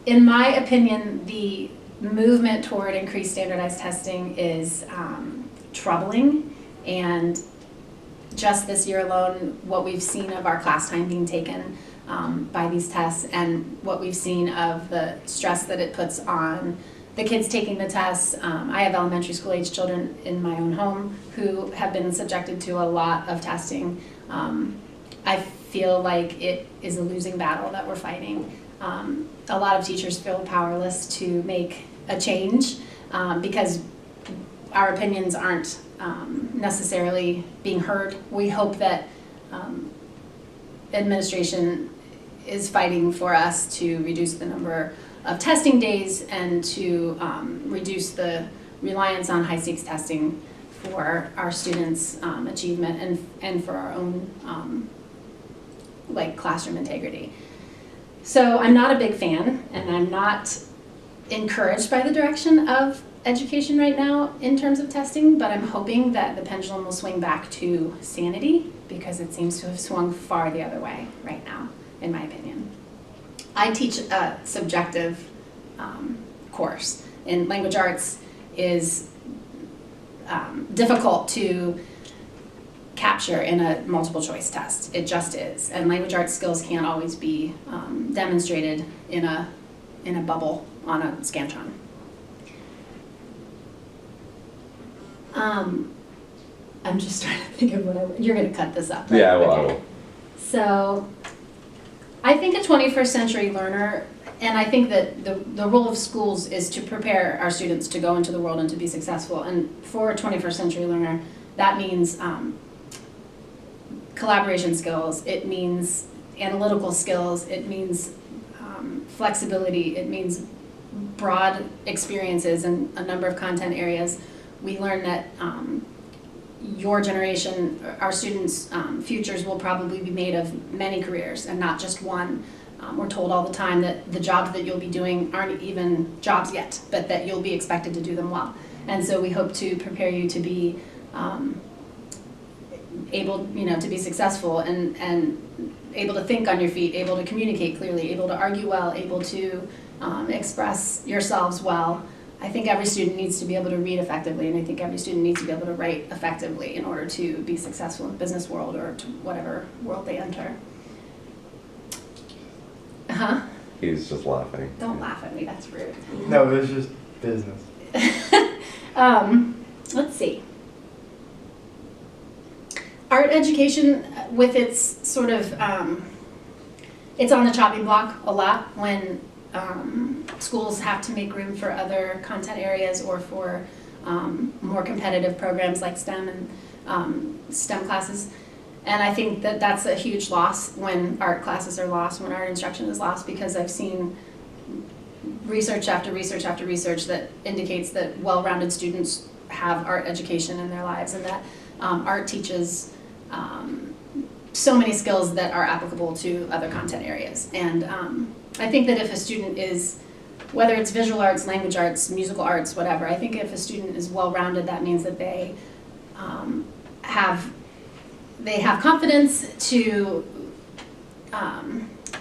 In my opinion, the movement toward increased standardized testing is troubling, and just this year alone, what we've seen of our class time being taken by these tests, and what we've seen of the stress that it puts on the kids taking the tests. I have elementary school age children in my own home who have been subjected to a lot of testing. I feel like it is a losing battle that we're fighting. A lot of teachers feel powerless to make a change because our opinions aren't necessarily being heard. We hope that administration is fighting for us to reduce the number of testing days and to reduce the reliance on high stakes testing for our students' achievement and for our own like classroom integrity. So I'm not a big fan, and I'm not encouraged by the direction of education right now in terms of testing, but I'm hoping that the pendulum will swing back to sanity, because it seems to have swung far the other way right now, in my opinion. I teach a subjective course, and language arts is difficult to capture in a multiple choice test. It just is, and language arts skills can't always be demonstrated in a bubble on a Scantron. I'm just trying to think of what you're going to cut this up, right? Yeah, well, okay. I will. So I think a 21st century learner, and I think that the role of schools is to prepare our students to go into the world and to be successful. And for a 21st century learner, that means collaboration skills, it means analytical skills, it means flexibility, it means broad experiences in a number of content areas. We learn that your generation, our students' futures will probably be made of many careers and not just one. We're told all the time that the jobs that you'll be doing aren't even jobs yet, but that you'll be expected to do them well. And so we hope to prepare you to be able, to be successful and able to think on your feet, able to communicate clearly, able to argue well, able to express yourselves well. I think every student needs to be able to read effectively, and I think every student needs to be able to write effectively in order to be successful in the business world or to whatever world they enter. He's just laughing. Don't laugh at me, that's rude. No, it was just business. Let's see. Art education, with its sort of, it's on the chopping block a lot when schools have to make room for other content areas or for more competitive programs like STEM and STEM classes. And I think that that's a huge loss when art classes are lost, when art instruction is lost, because I've seen research after research after research that indicates that well-rounded students have art education in their lives, and that art teaches so many skills that are applicable to other content areas. And I think that if a student is, whether it's visual arts, language arts, musical arts, whatever, I think if a student is well-rounded, that means that they have confidence to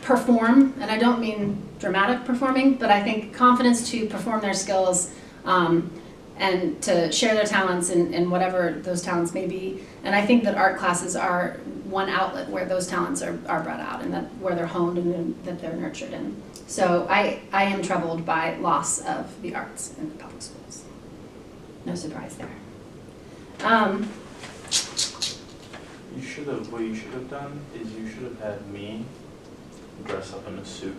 perform, and I don't mean dramatic performing, but I think confidence to perform their skills and to share their talents in whatever those talents may be. And I think that art classes are one outlet where those talents are brought out, and that where they're honed and that they're nurtured in. So I am troubled by loss of the arts in the public schools. No surprise there. What you should have done is you should have had me dress up in a suit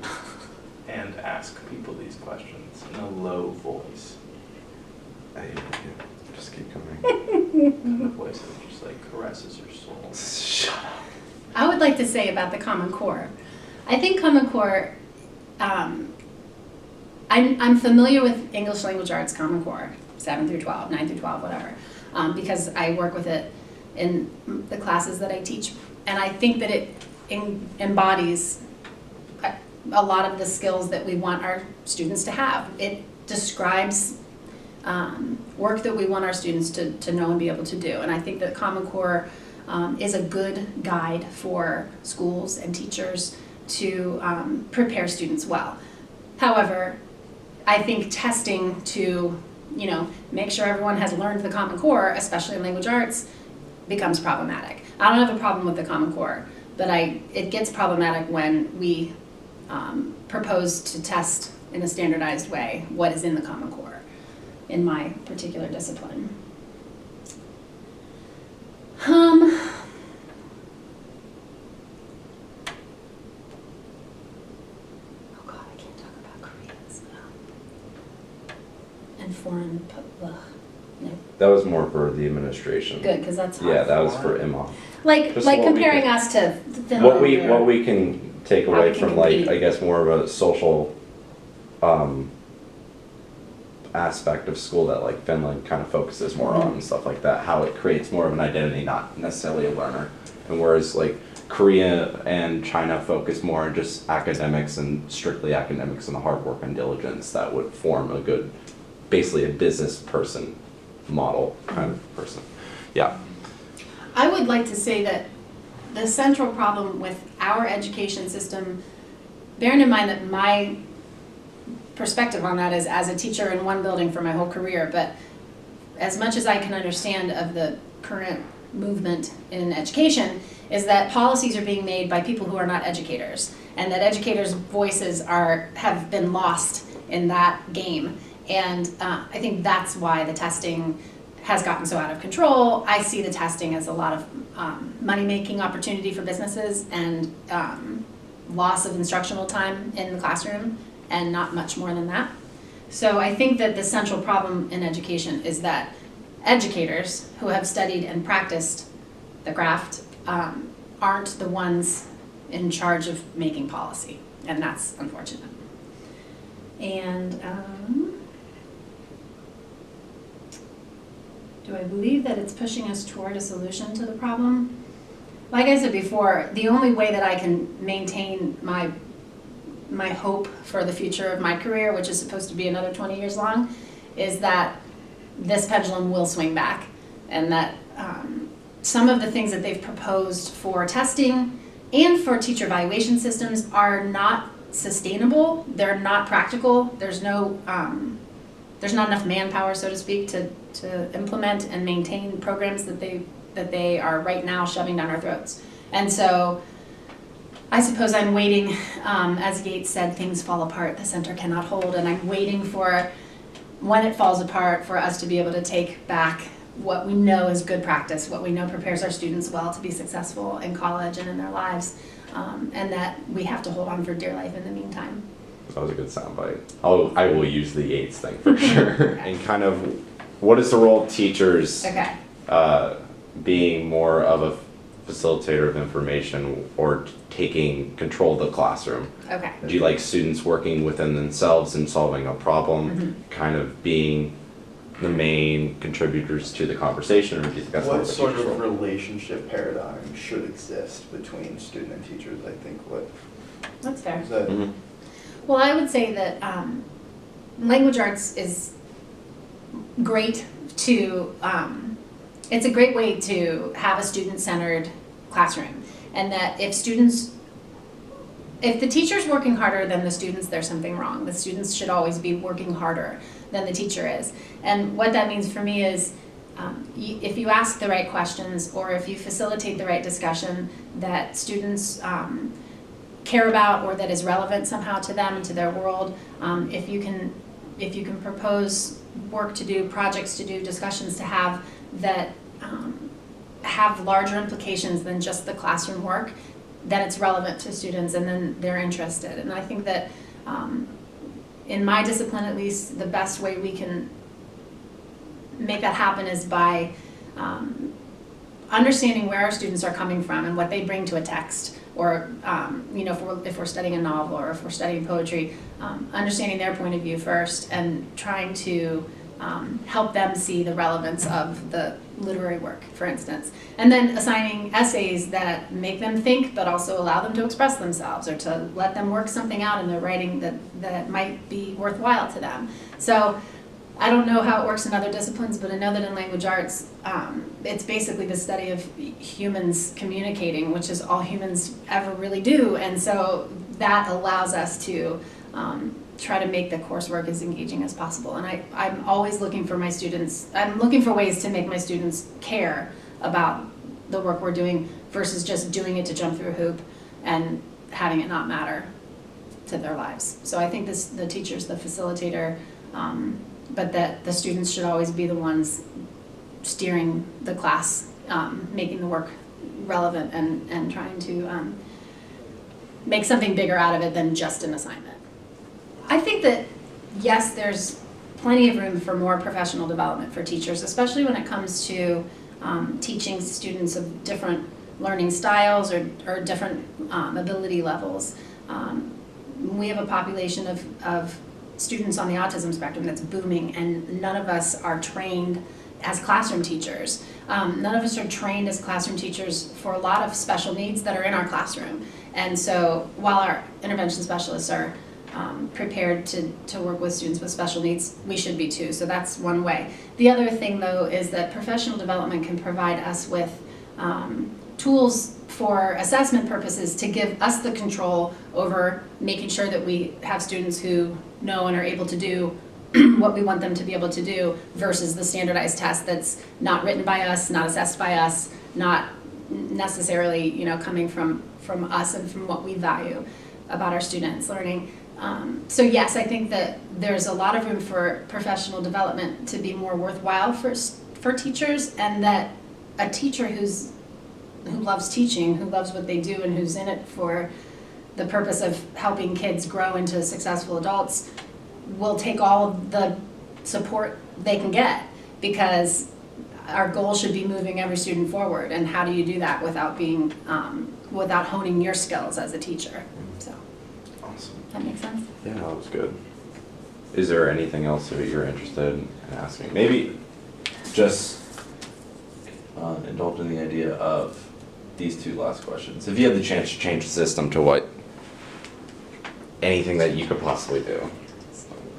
and ask people these questions in a low voice. Just keep coming. Kind of voice that just like caresses your soul. Shut up. I would like to say about the Common Core. I think Common Core, I'm familiar with English Language Arts Common Core, 7 through 12, 9 through 12, whatever, because I work with it in the classes that I teach. And I think that it embodies a lot of the skills that we want our students to have. It describes work that we want our students to know and be able to do. And I think that Common Core is a good guide for schools and teachers prepare students well. However, I think testing to, make sure everyone has learned the Common Core, especially in language arts, becomes problematic. I don't have a problem with the Common Core, but it gets problematic when we propose to test in a standardized way what is in the Common Core in my particular discipline. Oh God, I can't talk about Koreans and foreign. No. That was more for the administration. Good, because that's hard. Yeah, that was for Emma. Like Just what we comparing can- us to Finland. What we can take How we away can from, like, compete. I guess more of a social aspect of school that, like, Finland kind of focuses more on and stuff like that, how it creates more of an identity, not necessarily a learner. And whereas, like, Korea and China focus more on just academics and strictly academics and the hard work and diligence that would form a good, basically a business person model kind of person. Yeah. I would like to say that the central problem with our education system, bearing in mind that my perspective on that is as a teacher in one building for my whole career, but as much as I can understand of the current movement in education, is that policies are being made by people who are not educators, and that educators' voices have been lost in that game. And I think that's why the testing has gotten so out of control. I see the testing as a lot of money-making opportunity for businesses and loss of instructional time in the classroom, and not much more than that. So I think that the central problem in education is that educators who have studied and practiced the craft aren't the ones in charge of making policy, and that's unfortunate. And do I believe that it's pushing us toward a solution to the problem? Like I said before, the only way that I can maintain my hope for the future of my career, which is supposed to be another 20 years long, is that this pendulum will swing back, and that some of the things that they've proposed for testing and for teacher evaluation systems are not sustainable. They're not practical. There's not enough manpower, so to speak, to implement and maintain programs that they are right now shoving down our throats. And so I suppose I'm waiting, as Yates said, things fall apart, the center cannot hold, and I'm waiting for when it falls apart for us to be able to take back what we know is good practice, what we know prepares our students well to be successful in college and in their lives, and that we have to hold on for dear life in the meantime. That was a good soundbite. I will use the Yates thing for sure. And kind of, what is the role of teachers Okay. Being more of a facilitator of information or taking control of the classroom? Okay. Do you like students working within themselves and solving a problem, Mm-hmm. kind of being the main contributors to the conversation, or do you think that's more What of a sort teacher's of role? relationship paradigm should exist between student and teachers? I think That's fair. is that Mhm. Well, I would say that language arts is great to, it's a great way to have a student-centered classroom. And that if the teacher's working harder than the students, there's something wrong. The students should always be working harder than the teacher is. And what that means for me is if you ask the right questions, or if you facilitate the right discussion that students care about, or that is relevant somehow to them and to their world, if you can propose work to do, projects to do, discussions to have that have larger implications than just the classroom work, then it's relevant to students and then they're interested. And I think that in my discipline at least, the best way we can make that happen is by understanding where our students are coming from and what they bring to a text, or if we're studying a novel, or if we're studying poetry, understanding their point of view first and trying to help them see the relevance of the literary work, for instance. And then assigning essays that make them think, but also allow them to express themselves, or to let them work something out in their writing that might be worthwhile to them. So I don't know how it works in other disciplines, but I know that in language arts, it's basically the study of humans communicating, which is all humans ever really do. And so that allows us to try to make the coursework as engaging as possible. And I'm always looking for my students, I'm looking for ways to make my students care about the work we're doing versus just doing it to jump through a hoop and having it not matter to their lives. So I think the teacher's the facilitator, but that the students should always be the ones steering the class, making the work relevant and trying to make something bigger out of it than just an assignment. I think that, yes, there's plenty of room for more professional development for teachers, especially when it comes to teaching students of different learning styles or different ability levels. We have a population of students on the autism spectrum that's booming, and none of us are trained as classroom teachers. None of us are trained as classroom teachers for a lot of special needs that are in our classroom. And so while our intervention specialists are prepared to work with students with special needs, we should be too. So that's one way. The other thing, though, is that professional development can provide us with tools for assessment purposes to give us the control over making sure that we have students who know and are able to do what we want them to be able to do versus the standardized test that's not written by us, not assessed by us, not necessarily, you know, coming from us and from what we value about our students' learning. So yes, I think that there's a lot of room for professional development to be more worthwhile for teachers, and that a teacher who loves teaching, who loves what they do, and who's in it for the purpose of helping kids grow into successful adults will take all of the support they can get, because our goal should be moving every student forward. And how do you do that without being, without honing your skills as a teacher? So, Awesome. that makes sense? Yeah, that was good. Is there anything else that you're interested in asking? Maybe just indulge in the idea of these two last questions. If you had the chance to change the system to what, anything that you could possibly do,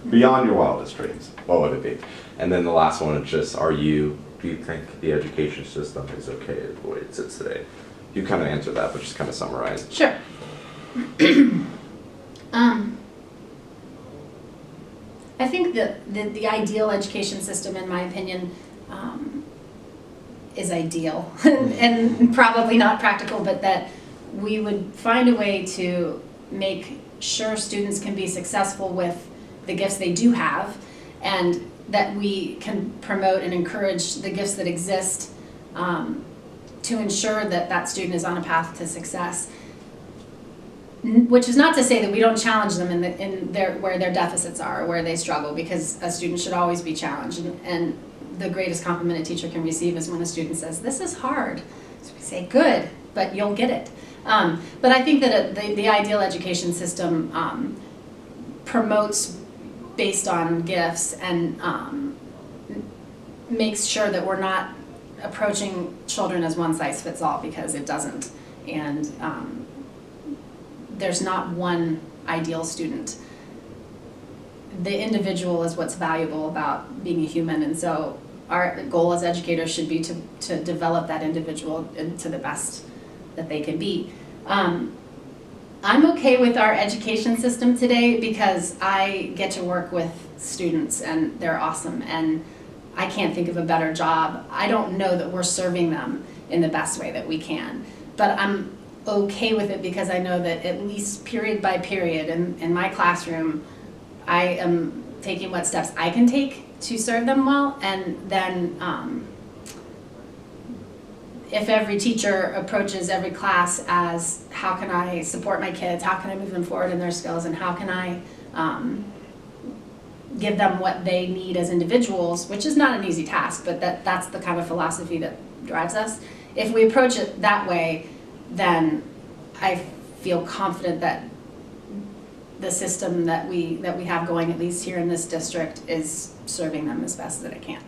beyond your wildest dreams, what would it be? And then the last one is just, do you think the education system is okay the way it sits today? You kind of answered that, but just kind of summarize. Sure. I think the ideal education system, in my opinion, is ideal and probably not practical, but that we would find a way to make sure students can be successful with the gifts they do have, and that we can promote and encourage the gifts that exist to ensure that that student is on a path to success. Which is not to say that we don't challenge them where their deficits are, or where they struggle, because a student should always be challenged. And the greatest compliment a teacher can receive is when a student says, "This is hard." So we say, "Good, but you'll get it." But I think that the ideal education system promotes based on gifts and makes sure that we're not approaching children as one size fits all, because it doesn't. And there's not one ideal student. The individual is what's valuable about being a human, and so our goal as educators should be to develop that individual into the best that they can be. I'm okay with our education system today because I get to work with students and they're awesome, and I can't think of a better job. I don't know that we're serving them in the best way that we can, but I'm okay with it because I know that at least period by period in my classroom, I am taking what steps I can take to serve them well, and then if every teacher approaches every class as how can I support my kids, how can I move them forward in their skills, and how can I give them what they need as individuals, which is not an easy task, but that's the kind of philosophy that drives us. If we approach it that way, then I feel confident that the system that we have going, at least here in this district, is serving them as best that it can.